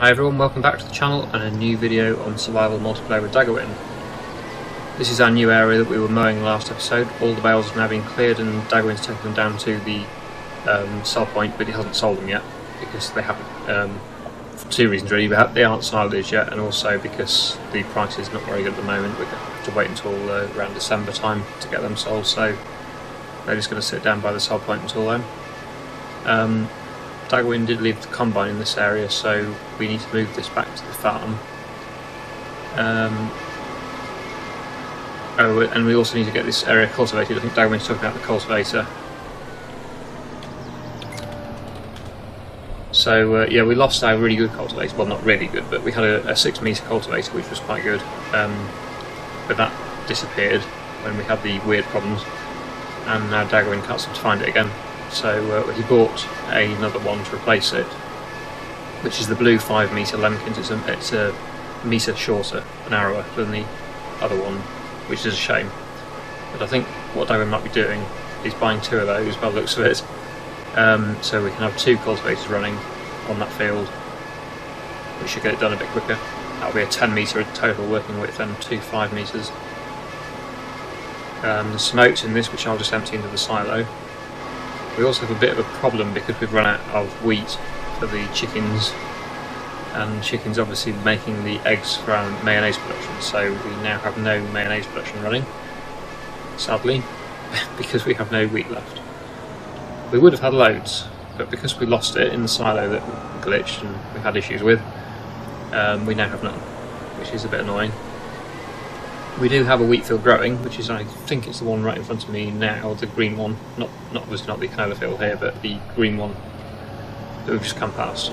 Hi everyone, welcome back to the channel and a new video on survival multiplayer with Daggerwin. This is our new area that we were mowing last episode. All the bales have now been cleared and Daggerwin's taken them down to the sell point, but he hasn't sold them yet because they haven't, for two reasons really. They aren't silage yet, and also because the price is not very good at the moment. We're going to have to wait until around December time to get them sold, so they're just going to sit down by the sell point until then. Daggerwin did leave the combine in this area, so we need to move this back to the farm. And we also need to get this area cultivated. I think Daggerwin's talking about the cultivator. So yeah, we lost our really good cultivator. Well, not really good, but we had a 6 metre cultivator, which was quite good. But that disappeared when we had the weird problems, and now Daggerwin can't seem to find it again. So he bought another one to replace it, which is the blue 5 metre lambkins. It's a metre shorter, narrower than the other one, which is a shame. But I think what Daggerwin might be doing is buying 2 of those by the looks of it, so we can have 2 cultivators running on that field. We should get it done a bit quicker. That'll be a 10 metre total working width and 2 5 metres. There's some oats in this which I'll just empty into the silo. We also have a bit of a problem because we've run out of wheat for the chickens, and chickens obviously making the eggs for our mayonnaise production, so we now have no mayonnaise production running, sadly, because we have no wheat left. We would have had loads, but because we lost it in the silo that glitched and we had issues with, we now have none, which is a bit annoying. We do have a wheat field growing, which is, I think it's the one right in front of me now, the green one, not obviously not the canola field here, but the green one that we've just come past.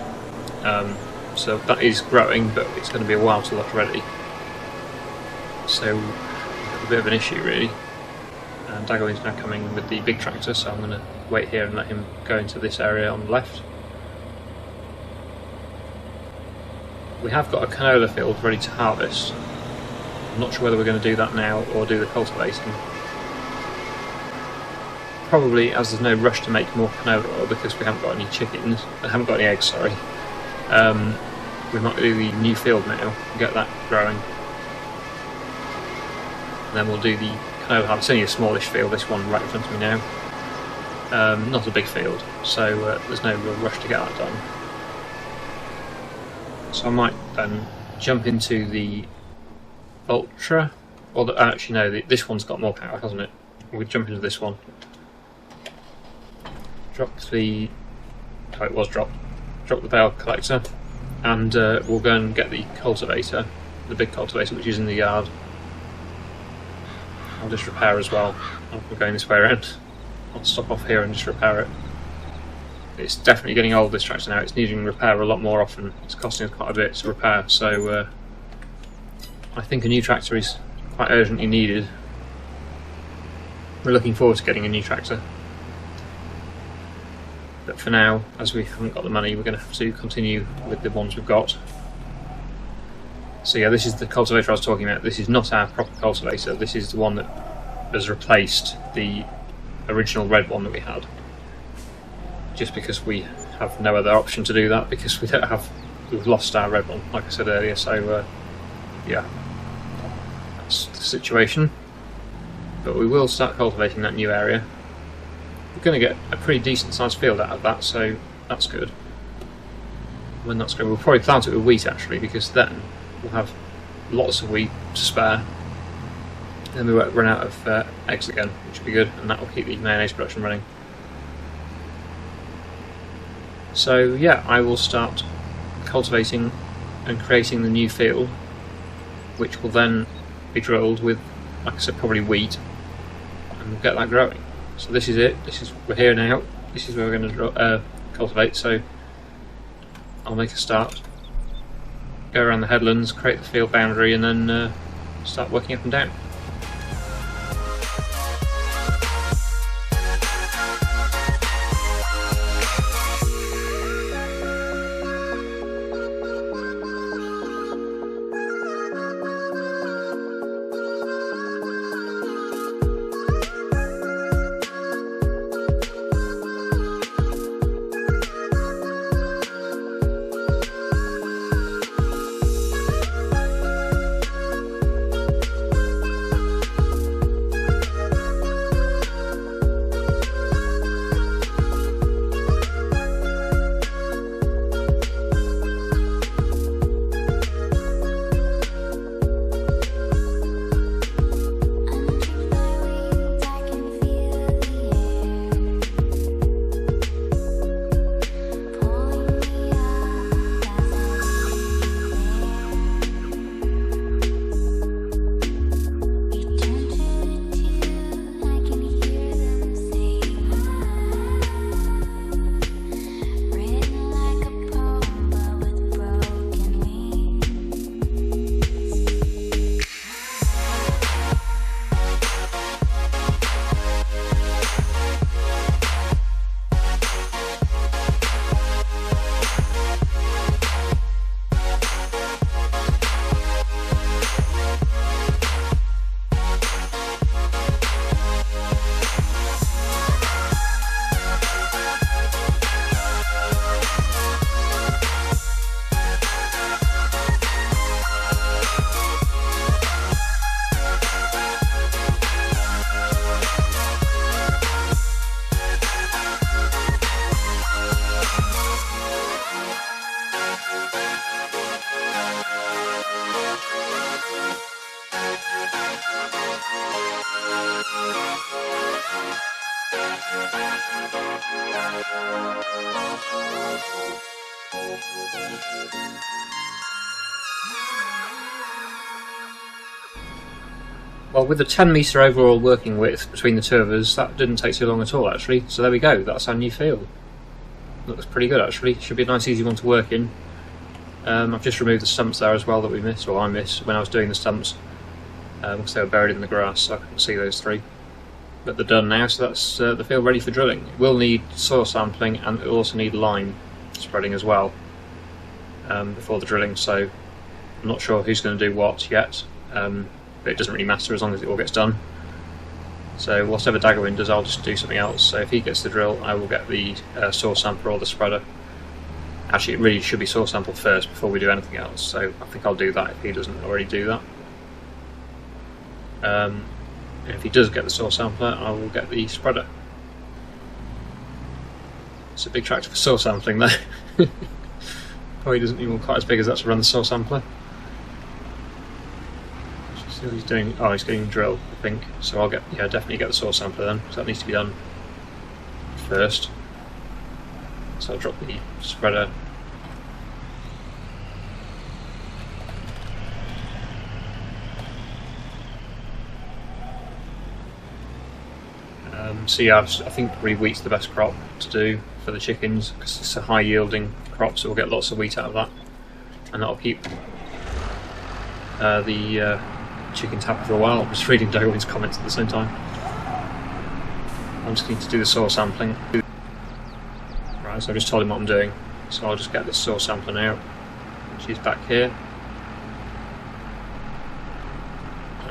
So that is growing, but it's going to be a while till that's ready. So we've got a bit of an issue really. And Daggerwin's now coming with the big tractor, so I'm going to wait here and let him go into this area on the left. We have got a canola field ready to harvest. I'm not sure whether we're going to do that now or do the cultivating. Probably, as there's no rush to make more canola oil because we haven't got any chickens, haven't got any eggs, sorry. We might do the new field now and get that growing. And then we'll do the canola harvest. It's only a smallish field, this one right in front of me now. Not a big field, so there's no real rush to get that done. So I might then jump into the Ultra, or actually no, this one's got more power, hasn't it? We'll jump into this one. Drop the... oh, it was dropped. Drop the bale collector, and we'll go and get the cultivator, the big cultivator which is in the yard. I'll just repair as well. We're going this way around. I'll stop off here and just repair it. It's definitely getting old, this tractor now. It's needing repair a lot more often. It's costing us quite a bit to repair, so I think a new tractor is quite urgently needed. We're looking forward to getting a new tractor. But for now, as we haven't got the money, we're going to have to continue with the ones we've got. So yeah, this is the cultivator I was talking about. This is not our proper cultivator. This is the one that has replaced the original red one that we had. Just because we have no other option to do that, because we've lost our red one, like I said earlier, so yeah. That's the situation, but we will start cultivating that new area. We're going to get a pretty decent sized field out of that, so that's good. When that's going, we'll probably plant it with wheat actually, because then we'll have lots of wheat to spare. Then we won't run out of eggs again, which will be good, and that will keep the mayonnaise production running. So yeah, I will start cultivating and creating the new field, which will then be drilled with, like I said, probably wheat, and we'll get that growing. So this is it. We're here now. This is where we're going to cultivate. So I'll make a start, go around the headlands, create the field boundary, and then start working up and down. Well, with the 10-metre overall working width between the two of us, that didn't take too long at all actually. So there we go, that's our new field. Looks pretty good actually, should be a nice easy one to work in. I've just removed the stumps there as well that we missed, or I missed, when I was doing the stumps. Because they were buried in the grass, so I couldn't see those three. But they're done now, so that's the field ready for drilling. It will need soil sampling and it will also need lime spreading as well before the drilling, so I'm not sure who's going to do what yet. But it doesn't really matter as long as it all gets done. So whatever Daggerwin does, I'll just do something else. So if he gets the drill, I will get the soil sampler or the spreader. Actually, it really should be soil sampled first before we do anything else, so I think I'll do that if he doesn't already do that. And if he does get the soil sampler, I will get the spreader. It's a big tractor for soil sampling there. Probably doesn't even quite as big as that to run the soil sampler. See what he's doing. Oh, he's getting drilled, I think. So I'll definitely get the soil sampler then, so that needs to be done first. So I'll drop the spreader. So yeah, I think really wheat's the best crop to do for the chickens because it's a high yielding crop, so we'll get lots of wheat out of that, and that'll keep the chickens happy for a while. I'm just reading Daggerwin's comments at the same time. I'm just going to do the soil sampling. Right, so I just told him what I'm doing, so I'll just get this soil sampler now. She's back here.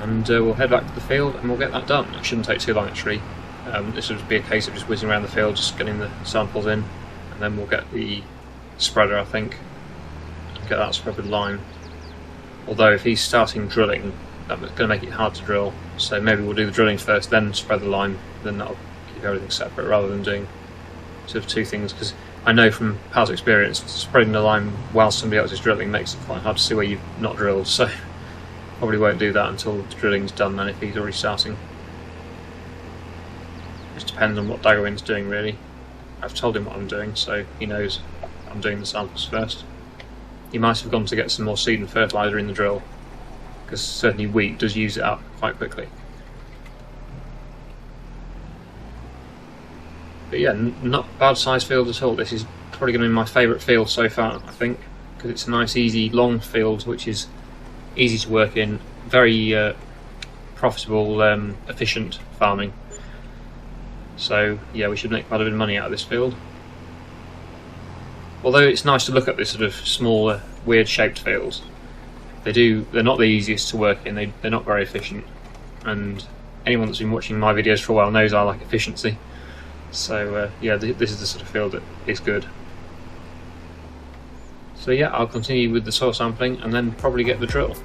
And we'll head back to the field and we'll get that done. It shouldn't take too long actually. This will just be a case of just whizzing around the field, just getting the samples in, and then we'll get the spreader, I think, and get that spread with lime. Although if he's starting drilling, that's going to make it hard to drill, so maybe we'll do the drilling first, then spread the lime, then that'll keep everything separate rather than doing sort of two things, because I know from past experience, spreading the lime while somebody else is drilling makes it quite hard to see where you've not drilled, so probably won't do that until the drilling's done then if he's already starting. Just depends on what Daggerwin's doing really. I've told him what I'm doing, so he knows I'm doing the samples first. He might have gone to get some more seed and fertiliser in the drill, because certainly wheat does use it up quite quickly. But yeah, not a bad sized field at all. This is probably going to be my favourite field so far, I think, because it's a nice easy long field which is easy to work in, very profitable, efficient farming. So yeah, we should make quite a bit of money out of this field. Although it's nice to look at this sort of smaller, weird shaped fields. They're not the easiest to work in, they're not very efficient, and anyone that's been watching my videos for a while knows I like efficiency. So yeah, this is the sort of field that is good. So yeah, I'll continue with the soil sampling and then probably get the drill.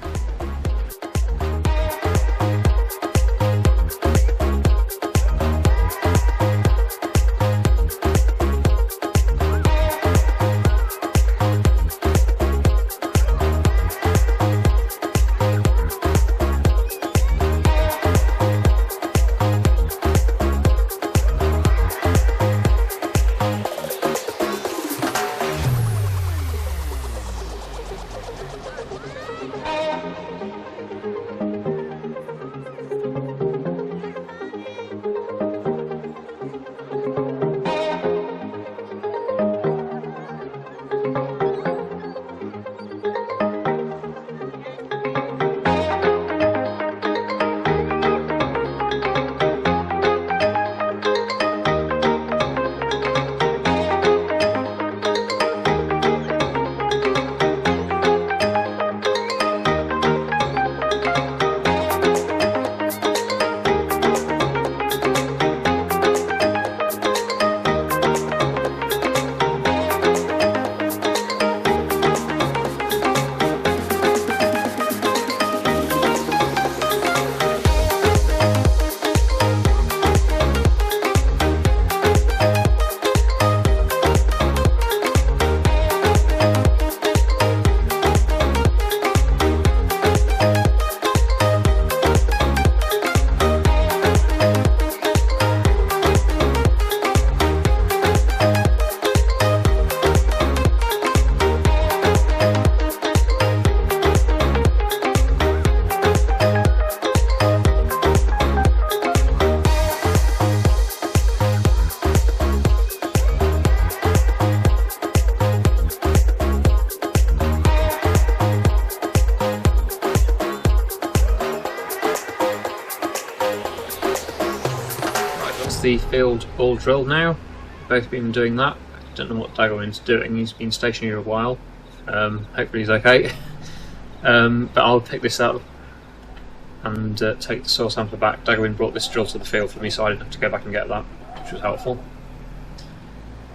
the field all drilled now. We've both been doing that. I don't know what Daggerwin's doing, he's been stationary a while. Hopefully he's okay. But I'll pick this up and take the soil sampler back. Daggerwin brought this drill to the field for me, so I didn't have to go back and get that, which was helpful.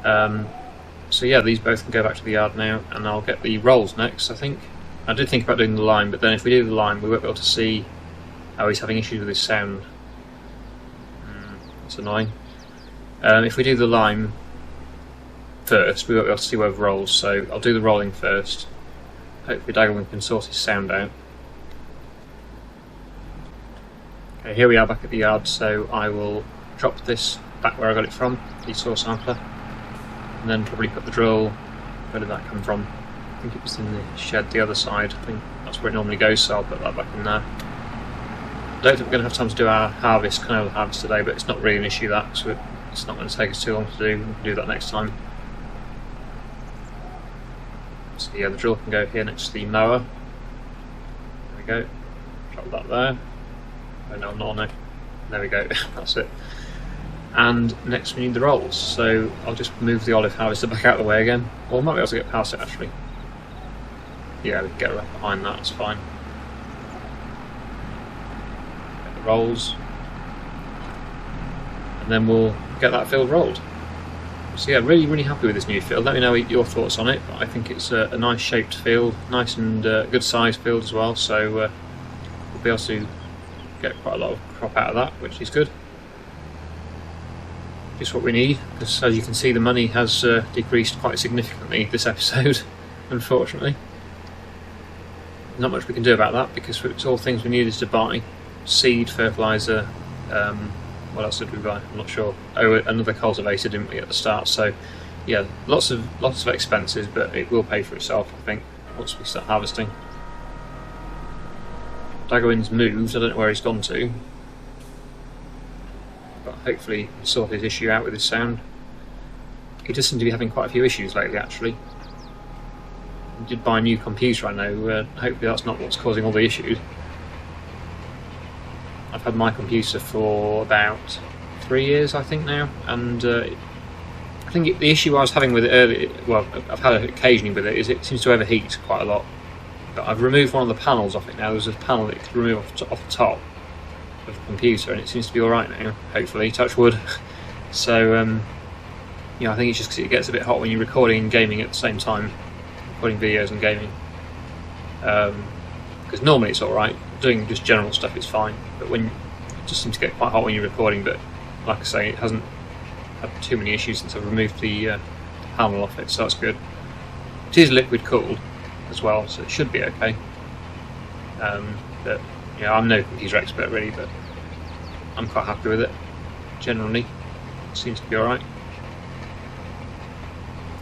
So yeah, these both can go back to the yard now, and I'll get the rolls next, I think. I did think about doing the line, but then if we do the line, we won't be able to see how he's having issues with his sound. That's annoying. If we do the line first, we won't be able to see where it rolls, so I'll do the rolling first. Hopefully Daggerwin can sort his sound out. Okay, here we are back at the yard, so I will drop this back where I got it from, the soil sampler, and then probably put the drill. Where did that come from? I think it was in the shed the other side. I think that's where it normally goes, so I'll put that back in there. I don't think we're going to have time to do our harvest, canola harvest today, but it's not really an issue that, so it's not going to take us too long to do. We can do that next time. So yeah, the drill can go here next to the mower. There we go. Drop that there. Oh no. There we go. That's it. And next we need the rolls. So I'll just move the olive harvester back out of the way again. Or I might be able to get past it actually. Yeah, we can get right behind that. It's fine. Get the rolls, and then we'll get that field rolled. So yeah, really happy with this new field. Let me know your thoughts on it. I think it's a nice shaped field, nice and good sized field as well, so we'll be able to get quite a lot of crop out of that, which is good. Just what we need, because as you can see the money has decreased quite significantly this episode, unfortunately. Not much we can do about that, because it's all things we needed to buy. Seed, fertiliser, what else did we buy? I'm not sure. Oh, another cultivator, didn't we, at the start? So, yeah, lots of expenses, but it will pay for itself, I think, once we start harvesting. Daggerwin's moved. I don't know where he's gone to, but hopefully he'll sort his issue out with his sound. He does seem to be having quite a few issues lately, actually. He did buy a new computer, I know. Hopefully that's not what's causing all the issues. I've had my computer for about 3 years, I think now, and I think the issue I was having with it earlier, well, I've had it occasionally with it, is it seems to overheat quite a lot. But I've removed one of the panels off it now. There's a panel that you can remove off the top of the computer, and it seems to be alright now, hopefully, touch wood. So, yeah, I think it's just because it gets a bit hot when you're recording and gaming at the same time, recording videos and gaming. Because normally it's alright, doing just general stuff is fine, but when it just seems to get quite hot when you're recording. But like I say, it hasn't had too many issues since I've removed the panel off it, so that's good. It is liquid cooled as well, so it should be okay. But yeah, I'm no computer expert really, but I'm quite happy with it. Generally, it seems to be alright.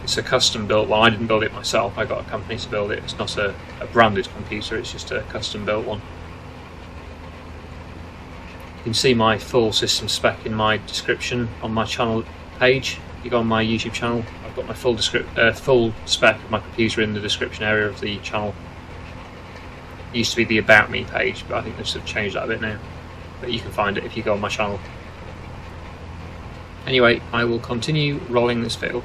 It's a custom built one. I didn't build it myself, I got a company to build it. It's not a branded computer, it's just a custom built one. You can see my full system spec in my description on my channel page. If you go on my YouTube channel, I've got my full spec of my computer in the description area of the channel. It used to be the About Me page, but I think they've sort of changed that a bit now. But you can find it if you go on my channel. Anyway, I will continue rolling this field.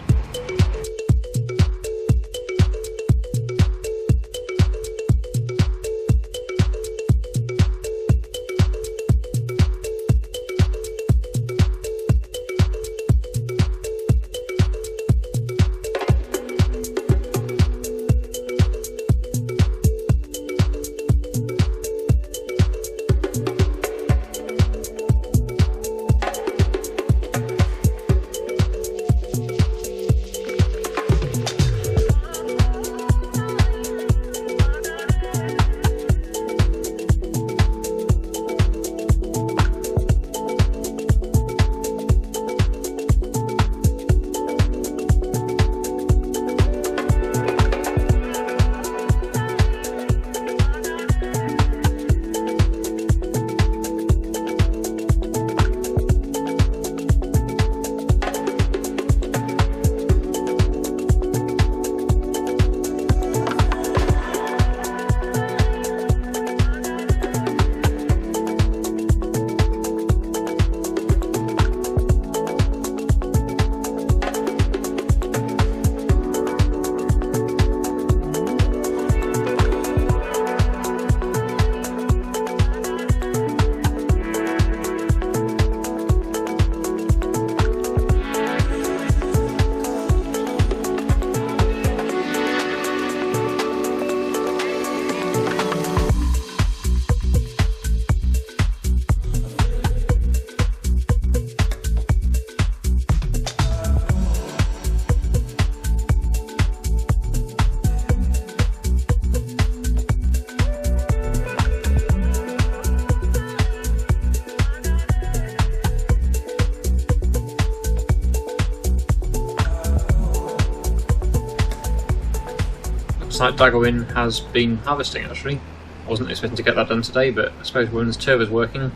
looks like Daggerwin has been harvesting actually. I wasn't expecting to get that done today, but I suppose when the turbo's working,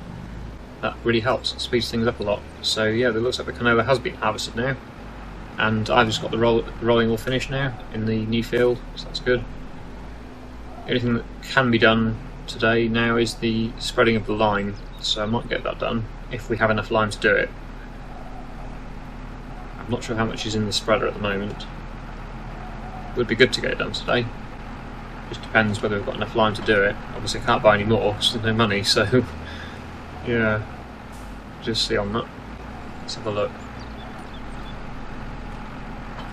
that really helps. It speeds things up a lot. So yeah, it looks like the canola has been harvested now, and I've just got the rolling all finished now in the new field, so that's good. The only thing that can be done today now is the spreading of the lime, so I might get that done if we have enough lime to do it. I'm not sure how much is in the spreader at the moment. It would be good to get it done today. Just depends whether we've got enough lime to do it. Obviously I can't buy any more because there's no money, so yeah, just see on that. Let's have a look.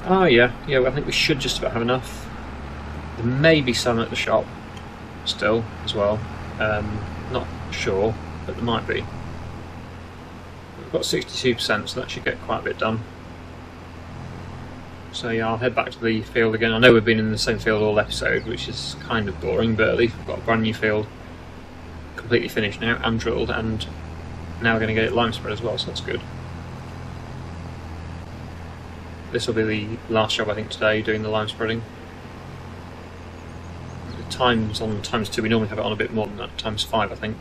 Oh yeah, I think we should just about have enough. There may be some at the shop still as well. Not sure, but there might be. We've got 62%, so that should get quite a bit done. So yeah, I'll head back to the field again. I know we've been in the same field all episode, which is kind of boring, but at least we've got a brand new field completely finished now and drilled, and now we're going to get it lime spread as well, so that's good. This will be the last job I think today, doing the lime spreading. The time's on ×2, we normally have it on a bit more than that, ×5 I think.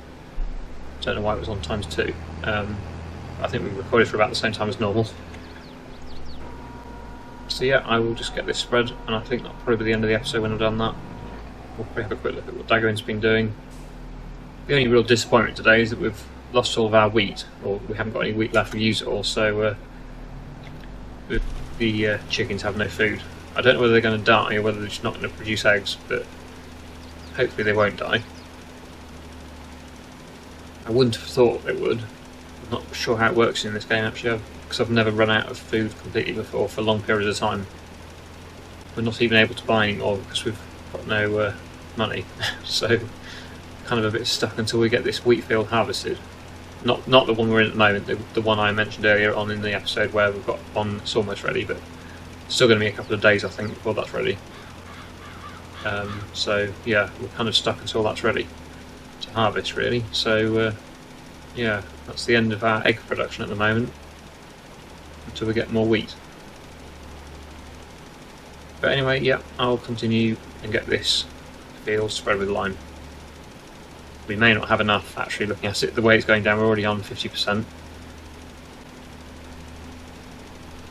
Don't know why it was on ×2. I think we recorded for about the same time as normal. So yeah, I will just get this spread, and I think that'll probably be the end of the episode when I've done that. We'll probably have a quick look at what Daggerwin's been doing. The only real disappointment today is that we've lost all of our wheat, or we haven't got any wheat left to use it all, so the chickens have no food. I don't know whether they're going to die or whether they're just not going to produce eggs, but hopefully they won't die. I wouldn't have thought they would. I'm not sure how it works in this game actually, because I've never run out of food completely before for long periods of time. We're not even able to buy any more because we've got no money, so kind of a bit stuck until we get this wheat field harvested. Not the one we're in at the moment, the one I mentioned earlier on in the episode where we've got one that's almost ready, but it's still going to be a couple of days I think before that's ready. So yeah, we're kind of stuck until that's ready to harvest really. So yeah, that's the end of our egg production at the moment until we get more wheat. But anyway, yeah, I'll continue and get this field spread with lime. We may not have enough actually, looking at it the way it's going down. We're already on 50%.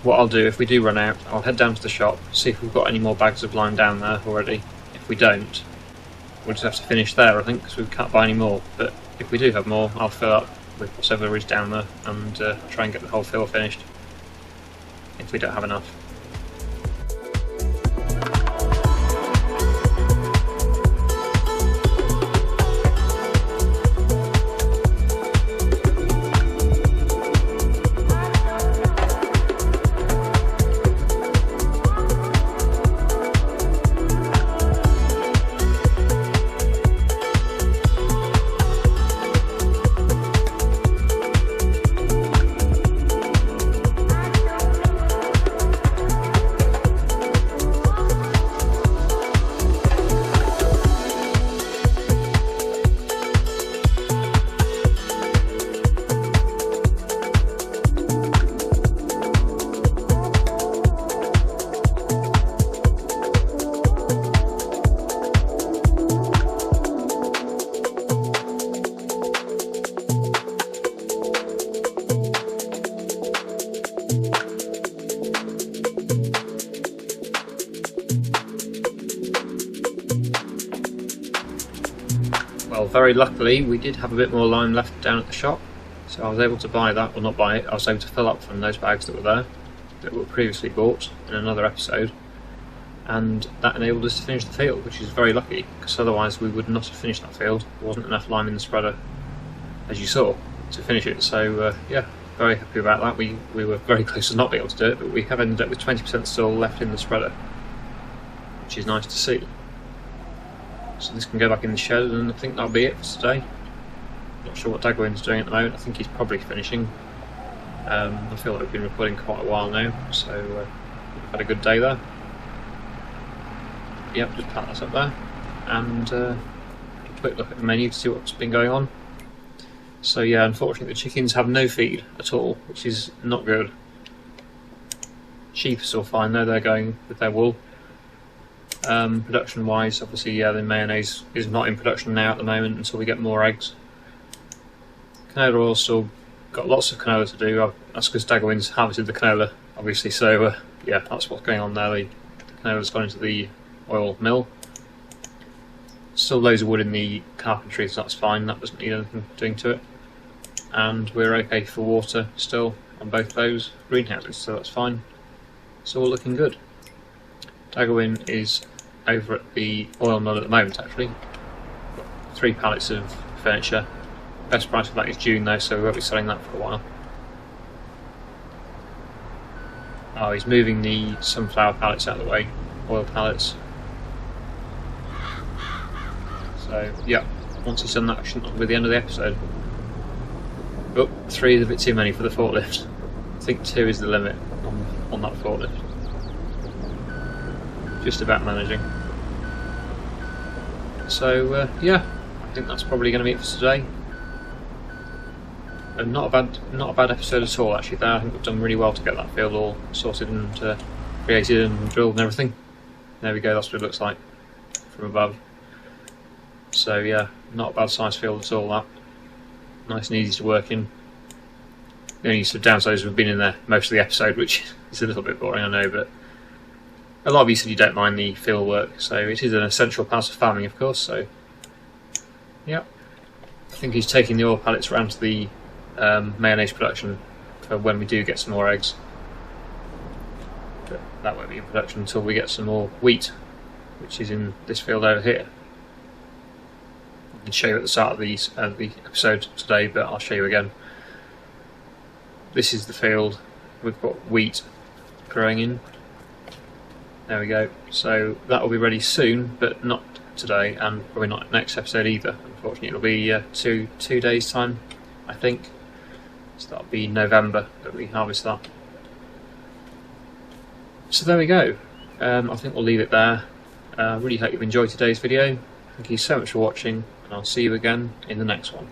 What I'll do if we do run out, I'll head down to the shop, see if we've got any more bags of lime down there already. If we don't, we'll just have to finish there I think, because we can't buy any more. But if we do have more, I'll fill up with whatever is down there and try and get the whole field finished if we don't have enough. Well, very luckily we did have a bit more lime left down at the shop, so I was able to buy that, or not buy it, I was able to fill up from those bags that were there, that were previously bought in another episode, and that enabled us to finish the field, which is very lucky, because otherwise we would not have finished that field. There wasn't enough lime in the spreader, as you saw, to finish it, so yeah, very happy about that. We were very close to not being able to do it, but we have ended up with 20% still left in the spreader, which is nice to see. So this can go back in the shed, and I think that'll be it for today. Not sure what Daggerwin's doing at the moment. I think he's probably finishing. I feel like we've been recording quite a while now, so we've had a good day there. Yep, just pat that up there, and a quick look at the menu to see what's been going on. So yeah, unfortunately the chickens have no feed at all, which is not good. Sheep are still fine though, they're going with their wool. Production wise, obviously, yeah, the mayonnaise is not in production now at the moment until we get more eggs. Canola oil still got lots of canola to do. That's because Daggerwin's harvested the canola, obviously, so yeah, that's what's going on there. The canola's gone into the oil mill. Still loads of wood in the carpentry, so that's fine, that doesn't need anything doing to it. And we're okay for water still on both those greenhouses, so that's fine. It's all looking good. Daggerwin is over at the oil mill at the moment, actually. Got 3 pallets of furniture. Best price for that is June though, so we won't be selling that for a while. Oh, he's moving the sunflower pallets out of the way, oil pallets. So, yeah, once he's done that, I shouldn't be the end of the episode. But 3 is a bit too many for the forklift. I think 2 is the limit on that forklift. Just about managing. So, yeah, I think that's probably going to be it for today. And not a bad episode at all, actually. There, I think we've done really well to get that field all sorted and created and drilled and everything. There we go. That's what it looks like from above. So yeah, not a bad size field at all. That nice and easy to work in. The only sort of downside is we've been in there most of the episode, which is a little bit boring, I know, but a lot of you said you don't mind the field work, so it is an essential part of farming, of course. So yeah, I think he's taking the oil pallets around to the mayonnaise production for when we do get some more eggs. But that won't be in production until we get some more wheat, which is in this field over here. I can show you at the start of the episode today, but I'll show you again. This is the field we've got wheat growing in. There we go. So that will be ready soon, but not today, and probably not next episode either. Unfortunately, it'll be two days time, I think. So that'll be November that we harvest that. So there we go. I think we'll leave it there. Really hope you've enjoyed today's video. Thank you so much for watching, and I'll see you again in the next one.